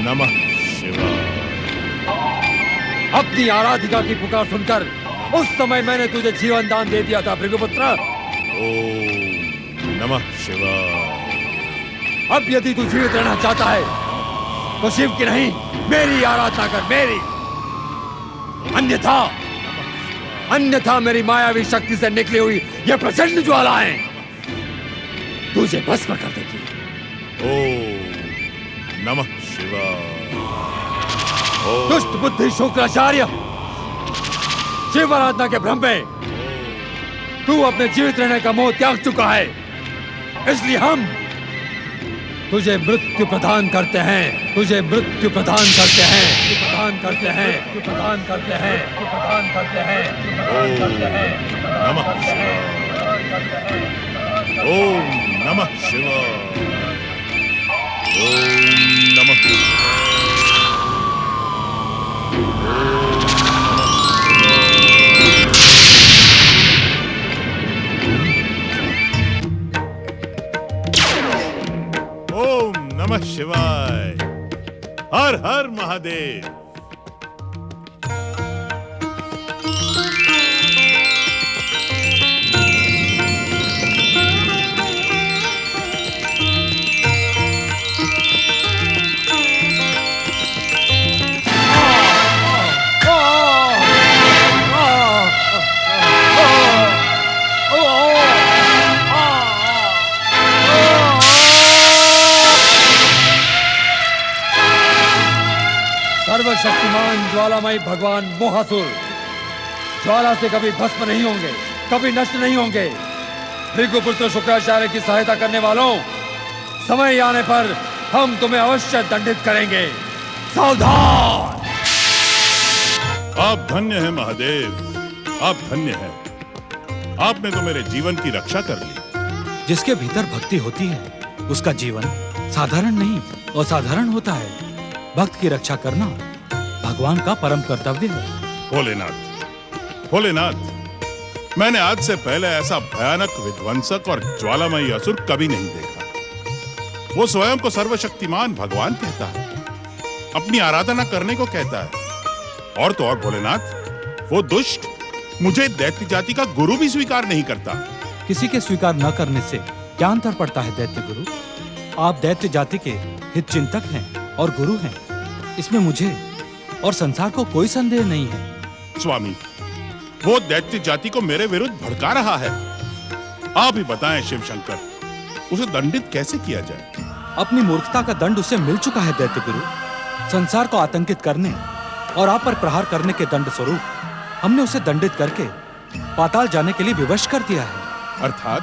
नमः शिवाय। अपनी आराधिका की पुकार सुनकर उस समय मैंने तुझे जीवन दान दे दिया था भृगुपुत्र। ओम नमः शिवाय। अब यदि तू जीवित रहना चाहता है तो शिव की नहीं मेरी आराधना कर, मेरी। अन्यथा मेरी मायावी शक्ति से निकली हुई ये प्रचंड ज्वालाएं तुझे भस्म कर देगी। ओम नमः शिवाय। दुष्ट बुद्धि शुक्राचार्य, शिव आराधना के भ्रम में तू अपने जीवित रहने का मोह त्याग चुका है, इसलिए हम तुझे मृत्यु प्रदान करते हैं, तुझे मृत्यु प्रदान करते हैं, प्रदान करते हैं, प्रदान करते हैं, प्रदान करते हैं, प्रदान करते हैं। नमः शिवाय। ओम नमः शिवाय। ओम नमः शिवाय। ओम नमः शिवाय। हर हर महादेव। सर्वशक्तिमान ज्वालामयी भगवान मोहासुर ज्वाला से कभी भस्म नहीं होंगे, कभी नष्ट नहीं होंगे। भृगुपुत्र शुक्राचार्य की सहायता करने वालों, समय आने पर हम तुम्हें अवश्य दंडित करेंगे, सावधान। आप धन्य हैं महादेव, आप धन्य हैं। आपने तो मेरे जीवन की रक्षा कर ली। जिसके भीतर भक्ति होती है उसका जीवन साधारण नहीं असाधारण होता है। भक्त की रक्षा करना भगवान का परम कर्तव्य है। भोलेनाथ, भोलेनाथ, मैंने आज से पहले ऐसा भयानक विध्वंसक और ज्वालामयी असुर कभी नहीं देखा। वो स्वयं को सर्वशक्तिमान भगवान कहता है, अपनी आराधना करने को कहता है। और तो और भोलेनाथ, वो दुष्ट मुझे दैत्य जाति का गुरु भी स्वीकार नहीं करता। किसी के स्वीकार न करने से क्या अंतर पड़ता है दैत्य गुरु? आप दैत्य जाति के हित चिंतक हैं और गुरु हैं, इसमें मुझे और संसार को कोई संदेह नहीं है। स्वामी, वो दैत्य जाति को मेरे विरुद्ध भड़का रहा है। आप ही बताएं शिव शंकर, उसे दंडित कैसे किया जाए? अपनी मूर्खता का दंड उसे मिल चुका है दैत्य गुरु। संसार को आतंकित करने और आप पर प्रहार करने के दंड स्वरूप हमने उसे दंडित करके पाताल जाने के लिए विवश कर दिया है। अर्थात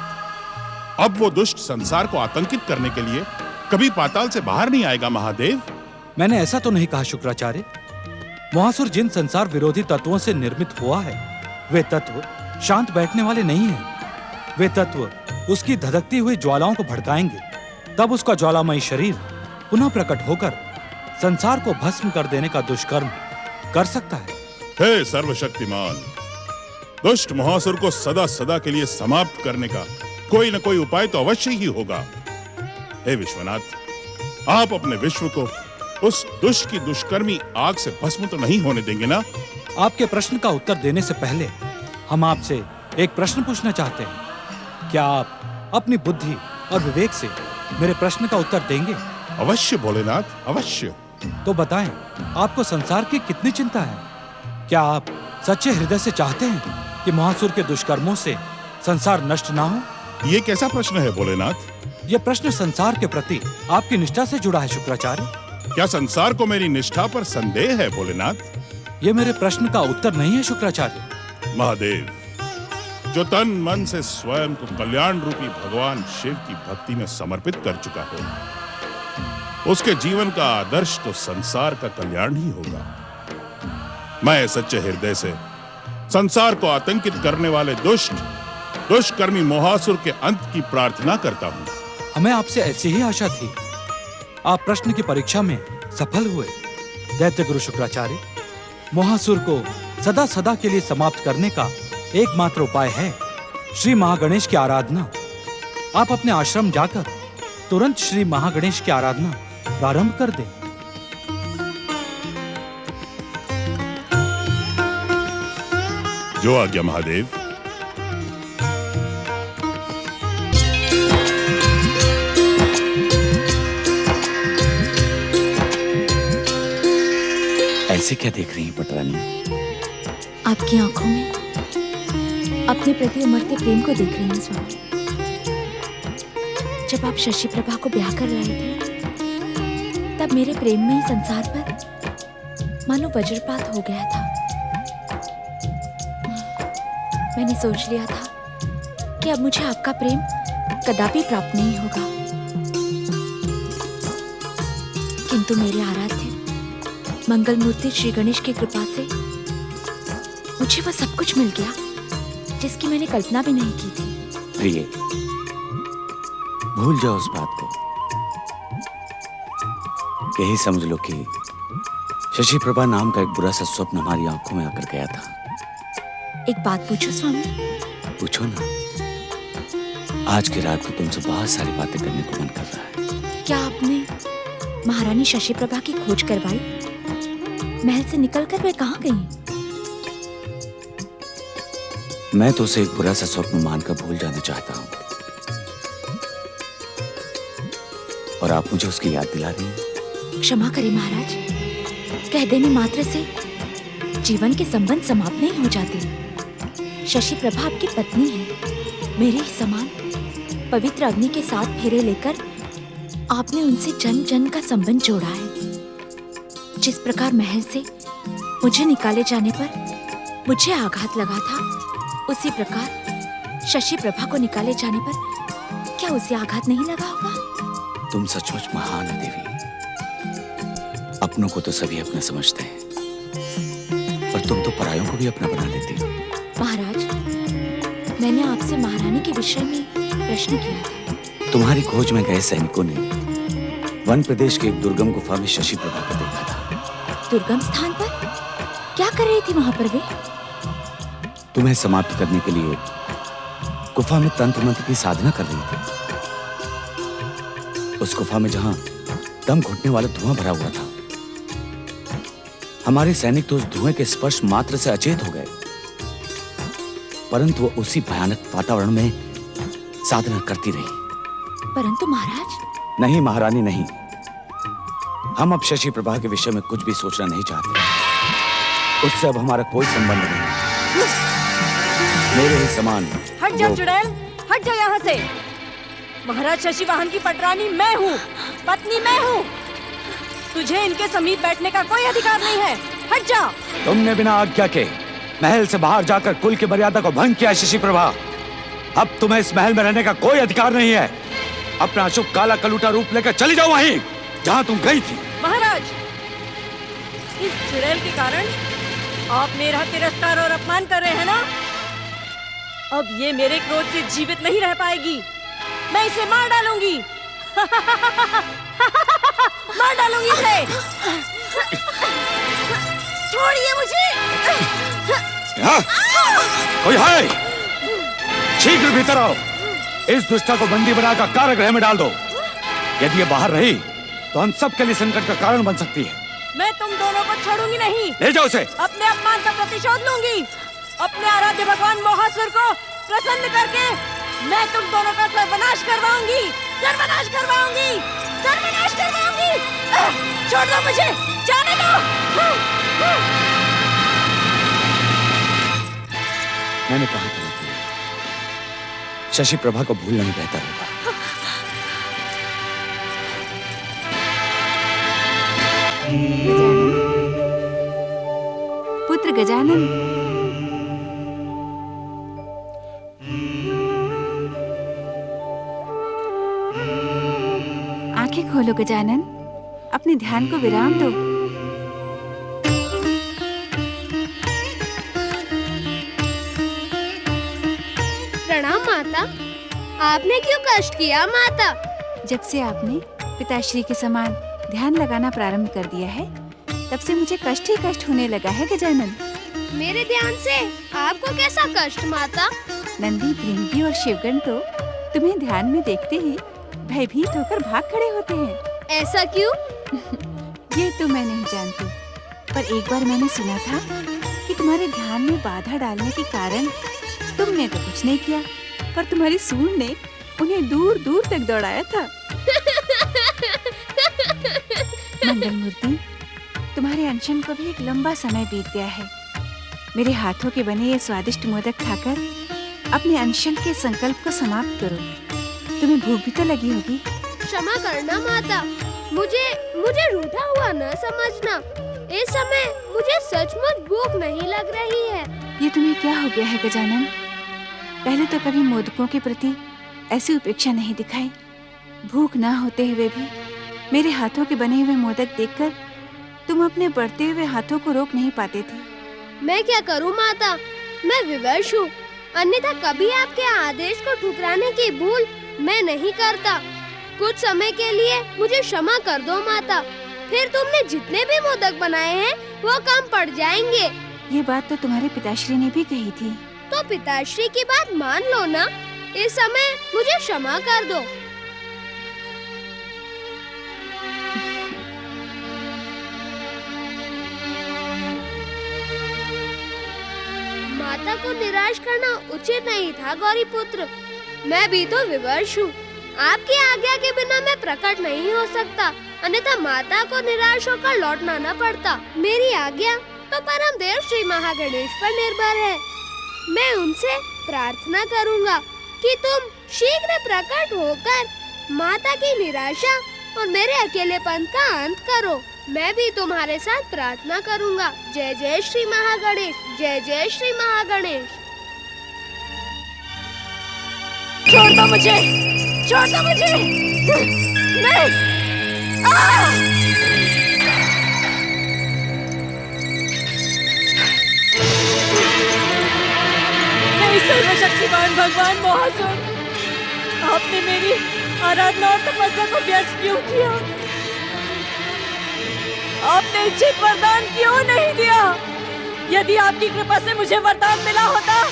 अब वो दुष्ट संसार को आतंकित करने के लिए कभी पाताल से बाहर नहीं आएगा महादेव? मैंने ऐसा तो नहीं कहा शुक्राचार्य। मोहासुर जिन संसार विरोधी तत्वों से निर्मित हुआ है, वे तत्व शांत बैठने वाले नहीं हैं। वे तत्व उसकी धधकती हुई ज्वालाओं को भड़काएंगे, तब उसका ज्वालामयी शरीर पुनः प्रकट होकर संसार को भस्म कर देने का दुष्कर्म कर सकता है। हे सर्वशक्तिमान, दुष्ट मोहासुर को सदा सदा के लिए समाप्त करने का कोई न कोई उपाय तो अवश्य ही होगा। हे विश्वनाथ, आप अपने विश्व को उस दुष्ट की दुष्कर्मी आग से भस्म तो नहीं होने देंगे ना? आपके प्रश्न का उत्तर देने से पहले हम आपसे एक प्रश्न पूछना चाहते हैं। क्या आप अपनी बुद्धि और विवेक से मेरे प्रश्न का उत्तर देंगे? अवश्य भोलेनाथ, अवश्य। तो बताएं, आपको संसार की कितनी चिंता है? क्या आप सच्चे हृदय से चाहते हैं कि मोहासुर के दुष्कर्मों से संसार नष्ट ना हो? ये कैसा प्रश्न है भोलेनाथ? यह प्रश्न संसार के प्रति आपकी निष्ठा से जुड़ा है शुक्राचार्य। क्या संसार को मेरी निष्ठा पर संदेह है भोलेनाथ? ये मेरे प्रश्न का उत्तर नहीं है शुक्राचार्य। महादेव, जो तन मन से स्वयं को कल्याण रूपी भगवान शिव की भक्ति में समर्पित कर चुका हो, उसके जीवन का आदर्श तो संसार का कल्याण ही होगा। मैं सच्चे हृदय से संसार को आतंकित करने वाले दुष्कर्मी मोहासुर के अंत की प्रार्थना करता हूँ। हमें आपसे ऐसी ही आशा थी। आप प्रश्न की परीक्षा में सफल हुए। दैत्य गुरु शुक्राचार्य, मोहासुर को सदा सदा के लिए समाप्त करने का एकमात्र उपाय है श्री महागणेश की आराधना। आप अपने आश्रम जाकर तुरंत श्री महागणेश की आराधना प्रारंभ कर दें। जो आज्ञा महादेव। ऐसे क्या देख रही हैं पटरानी? आपकी आंखों में अपने प्रति उमड़ते प्रेम को देख रही हूँ स्वामी। जब आप शशि प्रभा को ब्याह कर लाए थे, तब मेरे प्रेम में ही संसार पर मानो वज्रपात हो गया था। मैंने सोच लिया था कि अब मुझे आपका प्रेम कदापि प्राप्त नहीं होगा, किंतु मेरे आराध्य मंगल मूर्ति श्री गणेश की कृपा से मुझे वह सब कुछ मिल गया जिसकी मैंने कल्पना भी नहीं की थी। प्रिय, भूल जाओ उस बात को। यही समझ लो कि शशि प्रभा नाम का एक बुरा सा स्वप्न हमारी आंखों में आकर गया था। एक बात पूछो स्वामी? पूछो ना। आज की रात को तुमसे बहुत सारी बातें करने को मन कर रहा है। क्या आपने महारानी शशि प्रभा की खोज करवाई? महल से निकलकर वे कहाँ गईं? मैं तो उसे एक बुरा सा स्वप्न मानकर भूल जाना चाहता हूं, और आप मुझे उसकी याद दिला रही हैं। क्षमा करें महाराज, कह देने मात्र से जीवन के संबंध समाप्त नहीं हो जाते। शशि प्रभा आपकी पत्नी है, मेरे ही समान। पवित्र अग्नि के साथ फेरे लेकर आपने उनसे जन जन का संबंध जोड़ा है। जिस प्रकार महल से मुझे निकाले जाने पर मुझे आघात लगा था, उसी प्रकार शशि प्रभा को निकाले जाने पर क्या उसे आघात नहीं लगा होगा? तुम सचमुच महान हो देवी। अपनों को तो सभी अपना समझते हैं, पर तुम तो परायों को भी अपना बना लेती हो। महाराज, मैंने आपसे महारानी के विषय में प्रश्न किया था। तुम्हारी खोज में गए सैनिकों ने वन प्रदेश के एक दुर्गम गुफा में शशि प्रभा को देखा था। दुर्गम स्थान पर क्या कर रही थी वहां पर वे? तुम्हें समाप्त करने के लिए गुफा में तंत्र मंत्र की साधना कर रही थी। उस गुफा में जहां दम घुटने वाला धुआं भरा हुआ था, हमारे सैनिक तो उस धुएं के स्पर्श मात्र से अचेत हो गए, परंतु वो उसी भयानक वातावरण में साधना करती रही। परंतु महाराज। नहीं महारानी, नहीं। हम अब शशि प्रभा के विषय में कुछ भी सोचना नहीं चाहते। उससे अब हमारा कोई संबंध नहीं। मेरे ही समान। हट जा चुड़ैल, हट जा यहाँ से। महाराज शशि वाहन की पटरानी मैं हूँ, पत्नी मैं हूँ। तुझे इनके समीप बैठने का कोई अधिकार नहीं है। हट जा। तुमने बिना आज्ञा के महल से बाहर जाकर कुल की मर्यादा को भंग किया शशि प्रभा। अब तुम्हें इस महल में रहने का कोई अधिकार नहीं है। अपना अशुभ काला कलूटा रूप लेकर चली जाओ वहीं जहां तुम गई थी। महाराज, इस चुड़ैल के कारण आप मेरा तिरस्कार और अपमान कर रहे हैं ना? अब ये मेरे क्रोध से जीवित नहीं रह पाएगी। मैं इसे मार डालूंगी। मार डालूंगी इसे। छोड़िए मुझे। कोई है? शीघ्र भीतर आओ। इस दुष्टा को बंदी बनाकर कारागृह में डाल दो। यदि ये बाहर रही तो हम सब के लिए संकट का कारण बन सकती है। मैं तुम दोनों को छोड़ूंगी नहीं। ले जाओ उसे। अपने अपमान का प्रतिशोध लूंगी। अपने आराध्य भगवान मोहासुर को प्रसन्न करके मैं तुम दोनों का सर्वनाश करवाऊंगी। सर्वनाश करवाऊंगी। सर्वनाश करवाऊंगी। छोड़ दो मुझे, जाने दो। मैंने कहा था शशि प्रभा को भूलना ही बेहतर होगा। पुत्र गजानन, आंखें खोलो गजानन, अपने ध्यान को विराम दो। प्रणाम माता। आपने क्यों कष्ट किया माता? जब से आपने पिताश्री के समान ध्यान लगाना प्रारंभ कर दिया है, तब से मुझे कष्ट ही कष्ट होने लगा है गजानन। मेरे ध्यान से आपको कैसा कष्ट माता? नंदी, भृंगी और शिवगण तो तुम्हें ध्यान में देखते ही भयभीत होकर भाग खड़े होते हैं। ऐसा क्यों? ये तो मैं नहीं जानती, पर एक बार मैंने सुना था कि तुम्हारे ध्यान में बाधा डालने के कारण तुमने तो कुछ नहीं किया, पर तुम्हारी सूंड ने उन्हें दूर दूर तक दौड़ाया था। मंगल मूर्ति, तुम्हारे अनशन को भी एक लंबा समय बीत गया है। मेरे हाथों के बने ये स्वादिष्ट मोदक खाकर अपने अनशन के संकल्प को समाप्त करो। तुम्हें भूख भी तो लगी होगी। क्षमा करना माता, मुझे रूठा हुआ न समझना। इस समय मुझे सचमुच भूख नहीं लग रही है। ये तुम्हें क्या हो गया है गजानन? पहले तो कभी मोदकों के प्रति ऐसी उपेक्षा नहीं दिखाई। भूख ना होते हुए भी मेरे हाथों के बने हुए मोदक देखकर तुम अपने बढ़ते हुए हाथों को रोक नहीं पाते थे। मैं क्या करूं माता, मैं विवश हूँ। अन्यथा कभी आपके आदेश को ठुकराने की भूल मैं नहीं करता। कुछ समय के लिए मुझे क्षमा कर दो माता, फिर तुमने जितने भी मोदक बनाए हैं वो कम पड़ जाएंगे। ये बात तो तुम्हारे पिताश्री ने भी कही थी। तो पिताश्री की बात मान लो ना। इस समय मुझे क्षमा कर दो। माता को निराश करना उचित नहीं था गौरी पुत्र। मैं भी तो विवश हूँ। आपकी आज्ञा के बिना मैं प्रकट नहीं हो सकता, अन्यथा माता को निराश होकर लौटना न पड़ता। मेरी आज्ञा तो परम देव श्री महागणेश पर निर्भर है। मैं उनसे प्रार्थना करूँगा कि तुम शीघ्र प्रकट होकर माता की निराशा और मेरे अकेलेपन का अंत करो। मैं भी तुम्हारे साथ प्रार्थना करूँगा। जय जय श्री महागणेश, जय जय श्री महागणेश। छोड़ दो मुझे, छोड़ दो मुझे। नहीं। नहीं, सर्वशक्तिमान भगवान मोहासुर, आपने मेरी आराधना और तपस्या को व्यर्थ क्यों किया? आपने इच्छित वरदान क्यों नहीं दिया? यदि आपकी कृपा से मुझे वरदान मिला होता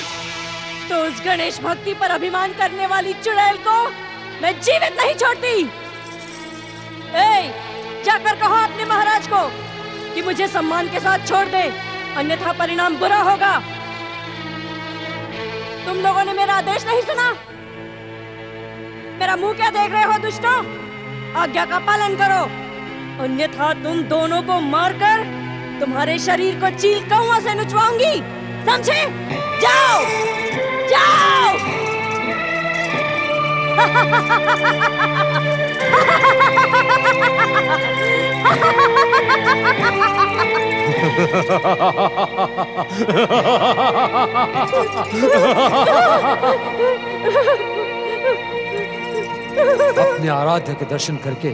तो उस गणेश भक्ति पर अभिमान करने वाली चुड़ैल को मैं जीवित नहीं छोड़ती। जाकर कहो अपने महाराज को कि मुझे सम्मान के साथ छोड़ दे, अन्यथा परिणाम बुरा होगा। तुम लोगों ने मेरा आदेश नहीं सुना। मेरा मुंह क्या देख रहे हो दुष्टों? आज्ञा का पालन करो, अन्यथा तुम दोनों को मारकर तुम्हारे शरीर को चील कौओं से नुचवाऊंगी, समझे? जाओ, जाओ। अपने आराध्य के दर्शन करके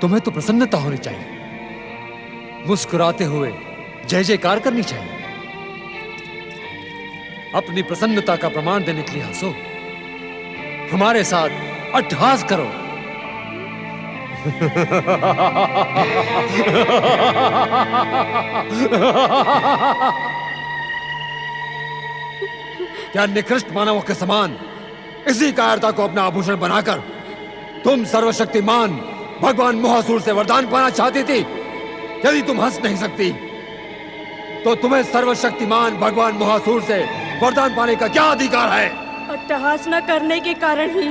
तुम्हें तो प्रसन्नता होनी चाहिए, मुस्कुराते हुए जय जयकार करनी चाहिए। अपनी प्रसन्नता का प्रमाण देने के लिए हंसो, हमारे साथ अट्टहास करो। क्या निकृष्ट मानवों के समान इसी कायरता को अपना आभूषण बनाकर तुम सर्वशक्तिमान भगवान मोहासुर से वरदान पाना चाहती थी? यदि तुम हंस नहीं सकती तो तुम्हें सर्वशक्तिमान भगवान मोहासुर से वरदान पाने का क्या अधिकार है? अट्टहास न करने के कारण ही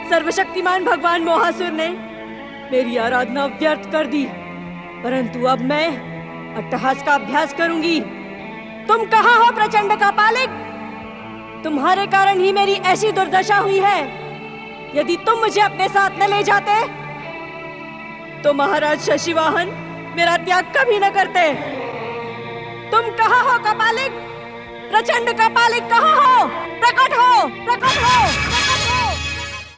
सर्वशक्तिमान भगवान मोहासुर ने मेरी आराधना व्यर्थ कर दी, परंतु अब मैं अट्टहास का अभ्यास करूंगी। तुम कहाँ हो प्रचंड का पालिक? तुम्हारे कारण ही मेरी ऐसी दुर्दशा हुई है। यदि तुम मुझे अपने साथ न ले जाते तो महाराज शशिवाहन मेरा त्याग कभी न करते। तुम कहाँ हो कपालिक? प्रचंड कपालिक कहाँ हो? प्रकट हो, प्रकट हो।